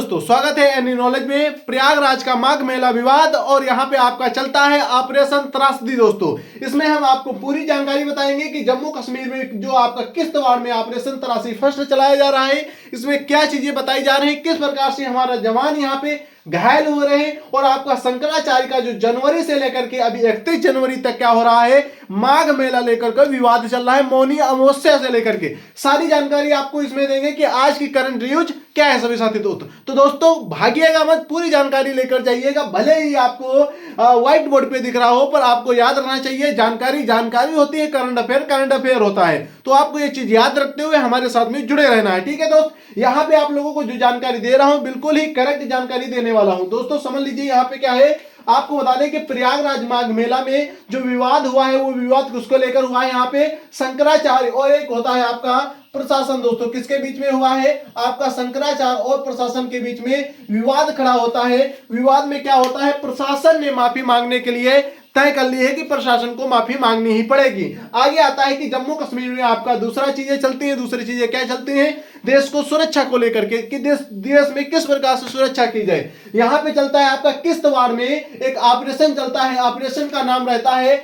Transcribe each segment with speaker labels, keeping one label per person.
Speaker 1: दोस्तों, स्वागत है एनी नॉलेज में। प्रयागराज का माघ मेला विवाद और यहाँ पे आपका चलता है ऑपरेशन त्रासदी। दोस्तों, इसमें हम आपको पूरी जानकारी बताएंगे कि जम्मू कश्मीर में जो आपका किश्तवाड़ में ऑपरेशन त्रासदी फर्स्ट चलाया जा रहा है, इसमें क्या चीजें बताई जा रही है, किस प्रकार से हमारा जवान यहाँ पे घायल हो रहे हैं और आपका शंकराचार्य का जो जनवरी से लेकर के अभी 31 जनवरी तक क्या हो रहा है, माघ मेला लेकर के विवाद चल रहा है। मौनी अमावस्या से लेकर के सारी जानकारी आपको इसमें देंगे कि आज की करंट न्यूज क्या है सभी साथी दोस्तों। तो दोस्तों भागिएगा मत, पूरी जानकारी लेकर जाइएगा। भले ही आपको व्हाइट बोर्ड पे दिख रहा हो, पर आपको याद रखना चाहिए जानकारी जानकारी होती है, करंट अफेयर होता है। तो आपको ये चीज याद रखते हुए हमारे साथ में जुड़े रहना है, ठीक है दोस्त। यहाँ पे आप लोगों को जो जानकारी दे रहा हूं बिल्कुल ही करेक्ट जानकारी देने वाला हूं। दोस्तों समझ लीजिए यहाँ पे क्या है, आपको बता दें कि प्रयागराज माघ मेला में जो विवाद हुआ है वो विवाद किसको लेकर हुआ है, यहाँ पे शंकराचार्य और एक होता है आपका प्रशासन। दोस्तों किसके बीच में हुआ है, आपका शंकराचार्य और प्रशासन के बीच में विवाद खड़ा होता है। विवाद में क्या होता है, प्रशासन ने माफी मांगने के लिए तय कर ली है कि प्रशासन को माफी मांगनी ही पड़ेगी। आगे आता है कि जम्मू कश्मीर में आपका दूसरा चीजें चलती हैं। दूसरी चीजें क्या चलती हैं, देश को सुरक्षा को लेकर के कि देश में किस प्रकार से सुरक्षा की जाए। यहां पे चलता है आपका किश्तवाड़ में एक ऑपरेशन चलता है, ऑपरेशन का नाम रहता है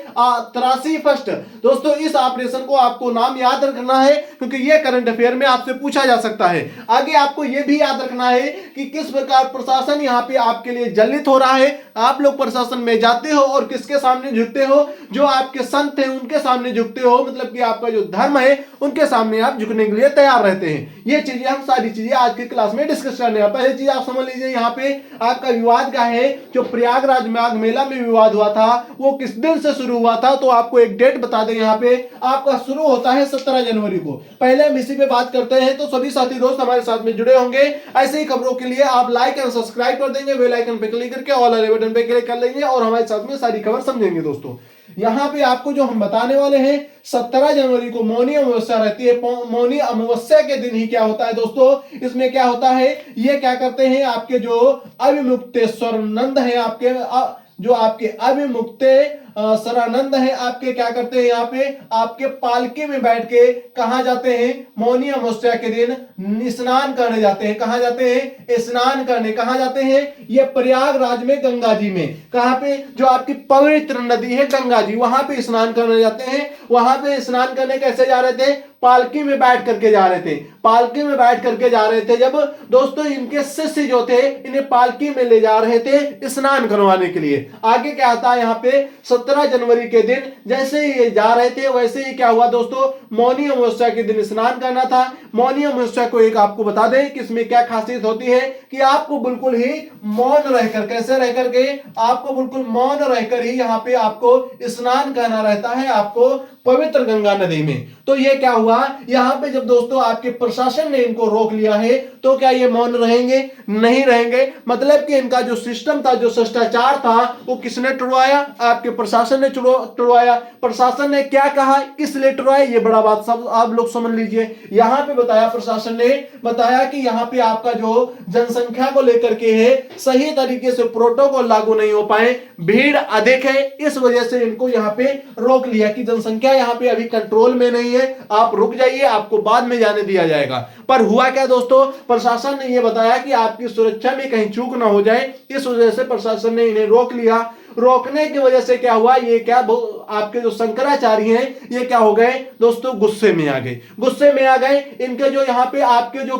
Speaker 1: त्रासी फर्स्ट। दोस्तों इस ऑपरेशन को आपको नाम याद रखना है क्योंकि ये करंट अफेयर में आपसे पूछा जा सकता है। आगे आपको यह भी याद रखना है कि किस प्रकार प्रशासन यहाँ पे आपके लिए जलित हो रहा है। आप लोग प्रशासन में जाते हो और किसके सामने झुकते हो, जो आपके संत हैं उनके सामने झुकते हो, मतलब कि आपका जो धर्म है उनके सामने आप झुकने के लिए तैयार रहते हैं। ये चीजें हम सारी चीजें आज की क्लास में डिस्कस करने हैं। पहली चीज आप समझ लीजिए, यहाँ पे आपका विवाद क्या है, जो प्रयागराज माघ मेला में विवाद हुआ था वो किस दिन से शुरू हुआ था। तो आपको एक डेट बता दें, यहाँ पे आपका शुरू होता है 17 जनवरी को। पहले हम इसी पे बात करते हैं। तो सभी साथी दोस्त हमारे साथ में जुड़े होंगे। ऐसे ही खबरों के लिए आप लाइक एंड सब्सक्राइब कर देंगे, बेल आइकन पे क्लिक करके ऑल वाले बटन पे क्लिक कर लेंगे और हमारे साथ में सारी खबर समझेंगे। दोस्तों यहाँ पे आपको जो हम बताने वाले हैं, 17 जनवरी को मौनी अमावस्या रहती है। मौनी अमावस्या के दिन ही क्या होता है दोस्तों, इसमें क्या होता है, ये क्या करते हैं, आपके जो अविमुक्तेश्वर नंद है, आपके जो आपके अविमुक्तेश्वरानंद है, आपके क्या करते हैं, यहाँ पे आपके पालकी में बैठ के कहा जाते हैं, मौनी अमावस्या के दिन स्नान करने जाते हैं। कहा जाते हैं, स्नान करने कहा जाते हैं, ये प्रयागराज में गंगा जी में, कहां पे, जो आपकी पवित्र नदी है गंगा जी, वहां पे स्नान करने जाते हैं। वहां पे स्नान करने कैसे जा रहे थे, पालकी में बैठ करके जा रहे थे। पालकी में बैठ करके जा रहे थे जब दोस्तों इनके शिष्य जो थे इन्हें पालकी में ले जा रहे थे स्नान करवाने के लिए। आगे क्या आता है, यहाँ पे 17 जनवरी के दिन जैसे ही ये जा रहे थे वैसे ही क्या हुआ दोस्तों, मौनी अमावस्या के दिन स्नान करना था। मौनी अमावस्या को एक आपको बता दें कि इसमें क्या खासियत होती है कि आपको बिल्कुल ही मौन रहकर, कैसे रह करके, आपको बिल्कुल मौन रहकर ही यहाँ पे आपको स्नान करना रहता है, आपको पवित्र गंगा नदी में। तो ये क्या हुआ, यहाँ पे जब दोस्तों आपके प्रशासन ने इनको रोक लिया है तो क्या ये मौन रहेंगे, नहीं रहेंगे। मतलब कि इनका जो सिस्टम था, जो शिष्टाचार था, वो किसने टुड़वाया, आपके प्रशासन ने टुड़वाया। प्रशासन ने क्या कहा, किस लिए टुड़वाया, ये बड़ा बात सब आप लोग समझ लीजिए। यहाँ पे बताया, प्रशासन ने बताया कि यहाँ पे आपका जो जनसंख्या को लेकर के है, सही तरीके से प्रोटोकॉल लागू नहीं हो पाए, भीड़ अधिक है, इस वजह से इनको यहाँ पे रोक लिया कि जनसंख्या यहाँ पे अभी कंट्रोल में नहीं है, आप रुक जाइए, आपको बाद में जाने दिया जाएगा। पर हुआ क्या दोस्तों, प्रशासन ने यह बताया कि आपकी सुरक्षा में कहीं चूक ना हो जाए, इस वजह से प्रशासन ने इन्हें रोक लिया। रोकने की वजह से क्या हुआ, ये क्या आपके जो शंकराचार्य हैं ये क्या हो गए दोस्तों, गुस्से में आ गए। गुस्से में आ गए। इनके जो यहाँ पे आपके जो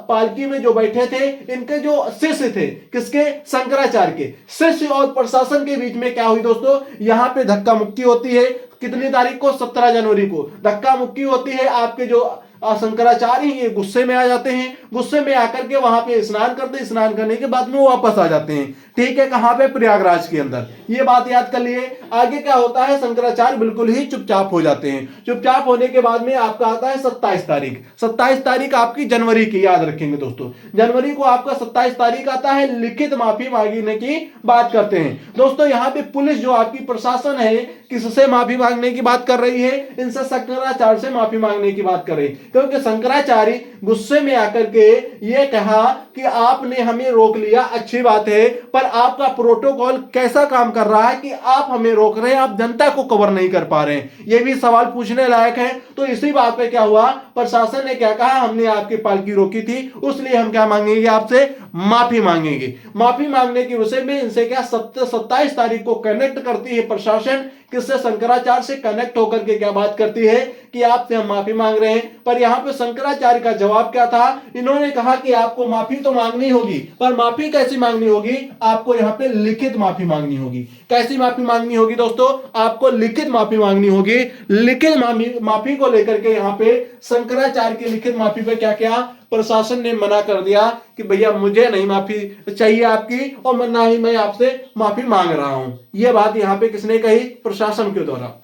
Speaker 1: पालकी में जो बैठे थे, इनके जो शिष्य थे, किसके, शंकराचार्य के शिष्य और प्रशासन के बीच में क्या हुई दोस्तों, यहाँ पे धक्का मुक्की होती है। कितनी तारीख को, 17 जनवरी को धक्का मुक्की होती है। आपके जो शंकराचार्य ये गुस्से में आ जाते हैं। गुस्से में आकर के वहां पे स्नान करते हैं, स्नान करने के बाद में वापस आ जाते हैं। ठीक है, कहां पे, प्रयागराज के अंदर। ये बात याद कर लिए। आगे क्या होता है, शंकराचार्य बिल्कुल ही चुपचाप हो जाते हैं। चुपचाप होने के बाद में आपका आता है 27 तारीख। 27 तारीख आपकी जनवरी की, याद रखेंगे दोस्तों, जनवरी को आपका 27 तारीख आता है। लिखित माफी मांगने की बात करते हैं दोस्तों। यहाँ पे पुलिस जो आपकी प्रशासन है किससे माफी मांगने की बात कर रही है, इनसे शंकराचार्य से माफी मांगने की बात कर रही है। क्योंकि शंकराचार्य गुस्से में आकर के ये कहा कि आपने हमें रोक लिया, अच्छी बात है, पर आपका प्रोटोकॉल कैसा काम कर रहा है कि आप हमें रोक रहे हैं, आप जनता को कवर नहीं कर पा रहे हैं, ये भी सवाल पूछने लायक है। तो इसी बात पे क्या हुआ, प्रशासन ने क्या कहा, हमने आपकी पालकी रोकी थी, उसलिए हम क्या मांगेंगे, आपसे माफी मांगेंगे। माफी मांगने के विषय में इनसे क्या 27 तारीख को कनेक्ट करती है प्रशासन, किससे, शंकराचार्य से कनेक्ट होकर के क्या बात करती है कि आपसे हम माफी मांग रहे हैं। पर यहां पे शंकराचार्य का जवाब क्या था, इन्होंने कहा कि आपको माफी तो मांगनी होगी, पर माफी कैसी मांगनी होगी, आपको यहां पे लिखित माफी मांगनी होगी। कैसी माफी मांगनी होगी दोस्तों, आपको लिखित माफी मांगनी होगी। लिखित माफी को लेकर के यहां पे शंकराचार्य की लिखित माफी पे क्या क्या प्रशासन ने मना कर दिया कि भैया मुझे नहीं माफी चाहिए आपकी, और ना ही मैं आपसे माफी मांग रहा हूं। यह बात यहां पे किसने कही, प्रशासन के द्वारा।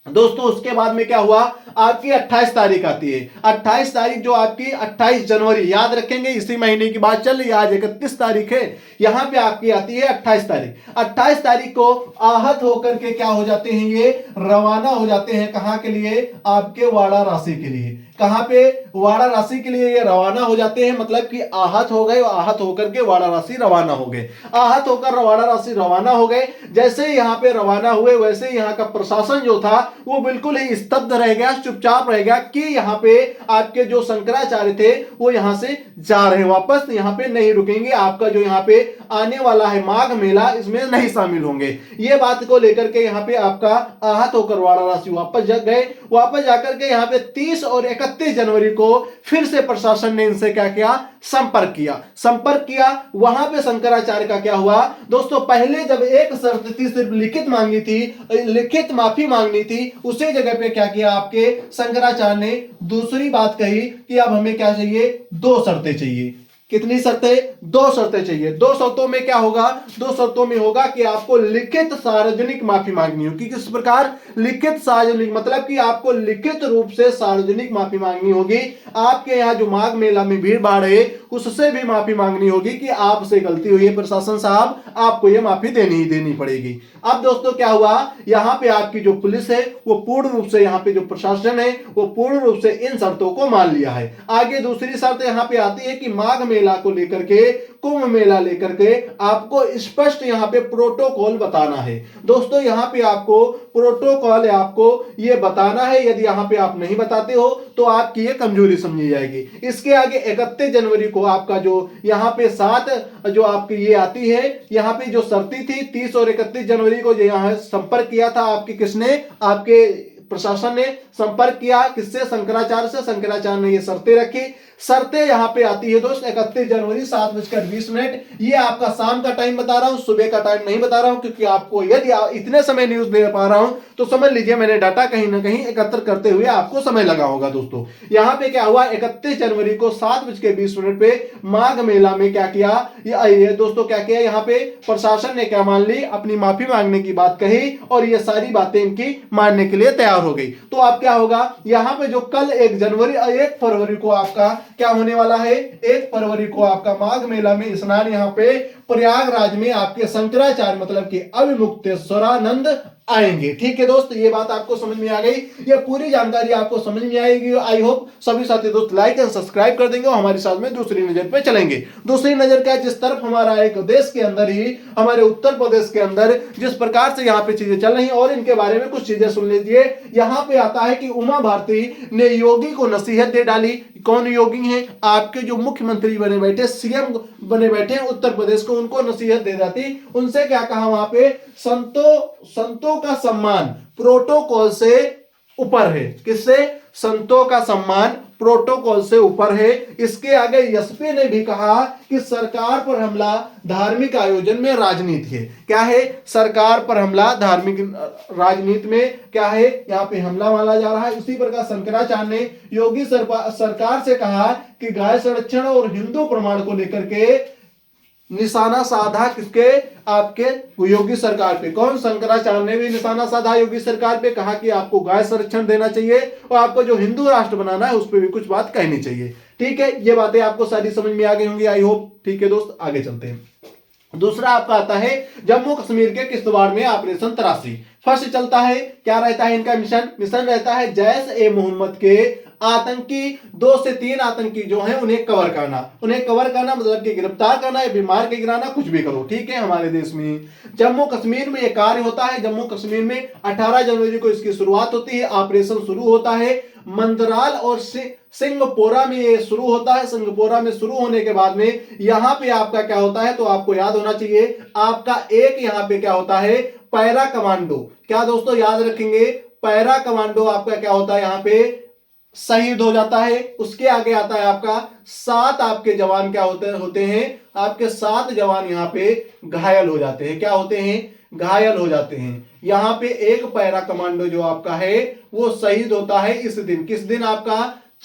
Speaker 1: दोस्तों उसके बाद में क्या हुआ, आपकी 28 तारीख आती है। 28 तारीख जो आपकी 28 जनवरी, याद रखेंगे इसी महीने की बात चल रही है, आज 31 तारीख है, यहां पे आपकी आती है 28 तारीख। 28 तारीख को आहत होकर के क्या हो जाते हैं, ये रवाना हो जाते हैं, कहां के लिए, आपके वाड़ा राशि के लिए। कहां पे, वाड़ा राशि के लिए ये रवाना हो जाते हैं, मतलब कि आहत हो गए, आहत होकर के वाड़ा राशि रवाना हो गए। आहत होकर वाड़ा राशि रवाना हो गए। जैसे ही यहां पे रवाना हुए, वैसे ही यहां का प्रशासन जो था वो बिल्कुल ही स्तब्ध रह गया, चुपचाप रह गया कि यहां पे आपके जो शंकराचार्य थे वो यहां से जा रहे हैं वापस, यहां पे नहीं रुकेंगे, आपका जो यहां पे आने वाला है माघ मेला, इसमें नहीं शामिल होंगे। ये बात को लेकर के यहां पे आपका आहत होकर वाड़ा राशि वापस गए। वापस जाकर के यहां पे 30 और 31 जनवरी को फिर से प्रशासन ने इनसे क्या किया, संपर्क किया। वहां पे शंकराचार्य का क्या हुआ दोस्तों, पहले जब एक शर्त थी, सिर्फ लिखित मांगी थी, लिखित माफी मांगनी थी, उसी जगह पे क्या किया, आपके शंकराचार्य ने दूसरी बात कही कि अब हमें क्या चाहिए, 2 शर्तें चाहिए। कितनी शर्तें, 2 शर्तें चाहिए। 2 शर्तों में क्या होगा, 2 शर्तों में होगा कि आपको लिखित सार्वजनिक माफी मांगनी होगी। किस प्रकार, लिखित सार्वजनिक, मतलब कि आपको लिखित रूप से सार्वजनिक माफी मांगनी होगी। आपके यहाँ जो माघ मेला में भीड़ भाड़ है उससे भी माफी मांगनी होगी कि आपसे गलती हुई है प्रशासन साहब, आपको ये माफी देनी ही देनी पड़ेगी। अब दोस्तों क्या हुआ, यहाँ पे आपकी जो पुलिस है वो पूर्ण रूप से, यहाँ पे जो प्रशासन है वो पूर्ण रूप से इन शर्तों को मान लिया है। आगे दूसरी शर्त यहाँ पे आती है कि माघ मेला को लेकर के, कुंभ मेला लेकर के आपको स्पष्ट यहाँ पे प्रोटोकॉल बताना है। दोस्तों यहाँ पे आपको प्रोटोकॉल आपको ये बताना है, यदि यहाँ पे आप नहीं बताते हो तो आपकी ये कमजोरी समझी जाएगी। इसके आगे 31 जनवरी को आपका जो यहाँ पे 7 जो आपकी ये आती है, यहाँ पे जो शर्ती थी 30 और 31 जनवरी को जो यहाँ संपर्क किया था आपकी, किसने, आपके प्रशासन ने संपर्क किया, किससे, शंकराचार्य से। शंकराचार्य ने ये शर्तें रखी। शर्तें यहाँ पे आती है दोस्त 31 जनवरी 7:20। ये आपका शाम का टाइम बता रहा हूं, सुबह का टाइम नहीं बता रहा हूं, क्योंकि आपको यदि इतने समय न्यूज दे पा रहा हूं तो समझ लीजिए मैंने डाटा कहीं ना कहीं एकत्र करते हुए आपको समय लगा होगा। दोस्तों यहाँ पे क्या हुआ, 31 जनवरी को 7:20 पे माघ मेला में क्या किया, ये दोस्तों क्या किया, यहाँ पे प्रशासन ने क्या मान ली, अपनी माफी मांगने की बात कही और ये सारी बातें इनकी मानने के लिए तैयार हो गई। तो अब क्या होगा, यहाँ पे जो कल 1 फरवरी को आपका क्या होने वाला है, 1 फरवरी को आपका माघ मेला में स्नान यहाँ पे प्रयागराज में आपके शंकराचार्य मतलब कि अविमुक्तेश्वरानंद आएंगे। ठीक है दोस्त, ये बात आपको समझ में आ गई, ये पूरी जानकारी आपको समझ में आएगी। आई होप सभी साथी दोस्त लाइक एंड सब्सक्राइब कर देंगे और हमारे साथ में दूसरी नजर पे चलेंगे। दूसरी नजर क्या, जिस तरफ हमारा एक देश के अंदर ही, हमारे उत्तर प्रदेश के अंदर जिस प्रकार से यहाँ पे चीजें चल रही और इनके बारे में कुछ चीजें सुन लीजिए। यहाँ पे आता है कि उमा भारती ने योगी को नसीहत दे डाली। कौन योगी हैं, आपके जो मुख्यमंत्री बने बैठे, सीएम बने बैठे हैं उत्तर प्रदेश को, उनको नसीहत दे जाती। उनसे क्या कहा वहां पे, संतों का सम्मान प्रोटोकॉल से ऊपर है। किससे, संतों का सम्मान प्रोटोकॉल से ऊपर है। इसके आगे एसपी ने भी कहा कि सरकार पर हमला धार्मिक आयोजन में राजनीति है। क्या है, सरकार पर हमला धार्मिक राजनीति में क्या है, यहाँ पे हमला माना जा रहा है। उसी प्रकार शंकराचार्य ने योगी सरकार से कहा कि गाय संरक्षण और हिंदू प्रमाण को लेकर के निशाना साधा, किसके, आपके योगी सरकार पे। कौन, शंकराचार्य ने भी निशाना साधा योगी सरकार पे, कहा कि आपको गाय संरक्षण देना चाहिए और आपको जो हिंदू राष्ट्र बनाना है उस पर भी कुछ बात कहनी चाहिए। ठीक है, ये बातें आपको सारी समझ में आ गई होंगी, आई होप। ठीक है दोस्त, आगे चलते हैं। दूसरा आपका आता है जम्मू कश्मीर के किश्तवाड़ में ऑपरेशन तराशी। फर्स्ट चलता है, क्या रहता है इनका मिशन रहता है जैश ए मोहम्मद के आतंकी 2 से 3 आतंकी जो हैं उन्हें कवर करना मतलब कि गिरफ्तार करना या बीमार के गिराना, कुछ भी करो, ठीक है। हमारे देश में जम्मू कश्मीर में यह कार्य होता है। जम्मू कश्मीर में 18 जनवरी को इसकी शुरुआत होती है, ऑपरेशन शुरू होता है। मंदराल और सिंगपोरा में ये शुरू होता है। सिंगपोरा में शुरू होने के बाद में यहां पे आपका क्या होता है, तो आपको याद होना चाहिए, आपका एक यहां पे क्या होता है, पैरा कमांडो। क्या दोस्तों याद रखेंगे, पैरा कमांडो आपका क्या होता है, यहां पे शहीद हो जाता है। उसके आगे आता है आपका 7 आपके जवान क्या होते हैं, आपके 7 जवान यहां पे घायल हो जाते हैं। क्या होते हैं, घायल हो जाते हैं। यहां पे एक पैरा कमांडो जो आपका है वो शहीद होता है इस दिन। किस दिन, आपका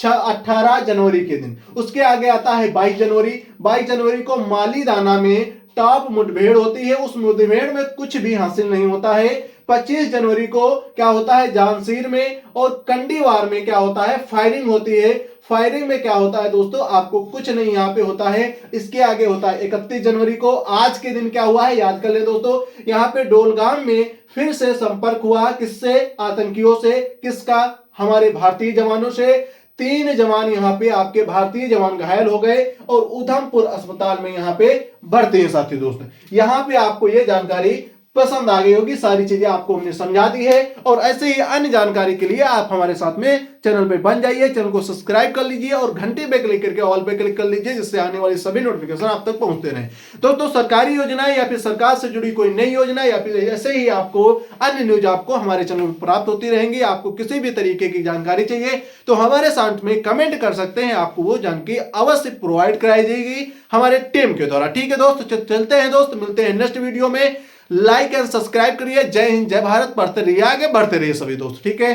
Speaker 1: 18 जनवरी के दिन। उसके आगे आता है 22 जनवरी। 22 जनवरी को माली दाना में टॉप मुठभेड़ होती है। उस मुठभेड़ में कुछ भी हासिल नहीं होता है। 25 जनवरी को क्या होता है, जांसीर में और कंडीवार में क्या होता है, फायरिंग होती है। फायरिंग में क्या होता है दोस्तों, आपको कुछ नहीं यहां पे होता है। इसके आगे होता है 31 जनवरी को। आज के दिन क्या हुआ है, याद कर ले दोस्तों, यहां पे डोलगाम में फिर से संपर्क हुआ, किससे, आतंकियों से। किसका, हमारे भारतीय जवानों से। 3 जवान यहां पे आपके भारतीय जवान घायल हो गए और उधमपुर अस्पताल में यहां पे भर्ती है। साथी दोस्त, यहां पे आपको यह जानकारी पसंद आ गई होगी, सारी चीजें आपको हमने समझा दी है। और ऐसे ही अन्य जानकारी के लिए आप हमारे साथ में चैनल पे बन जाइए, चैनल को सब्सक्राइब कर लीजिए और घंटे पे क्लिक करके ऑल पे क्लिक कर लीजिए, जिससे आने वाली सभी नोटिफिकेशन आप तक पहुंचते रहे। दोस्तों, सरकारी योजनाएं या फिर सरकार से जुड़ी कोई नई योजना या फिर ऐसे ही आपको अन्य न्यूज आपको हमारे चैनल पर प्राप्त होती रहेंगी। आपको किसी भी तरीके की जानकारी चाहिए तो हमारे साथ में कमेंट कर सकते हैं, आपको वो जानकारी अवश्य प्रोवाइड कराई जाएगी हमारे टीम के द्वारा। ठीक है दोस्त, चलते हैं दोस्त, मिलते हैं नेक्स्ट वीडियो में। लाइक एंड सब्सक्राइब करिए। जय हिंद, जय भारत, बढ़ते रहिए आगे, बढ़ते रहिए सभी दोस्त, ठीक है।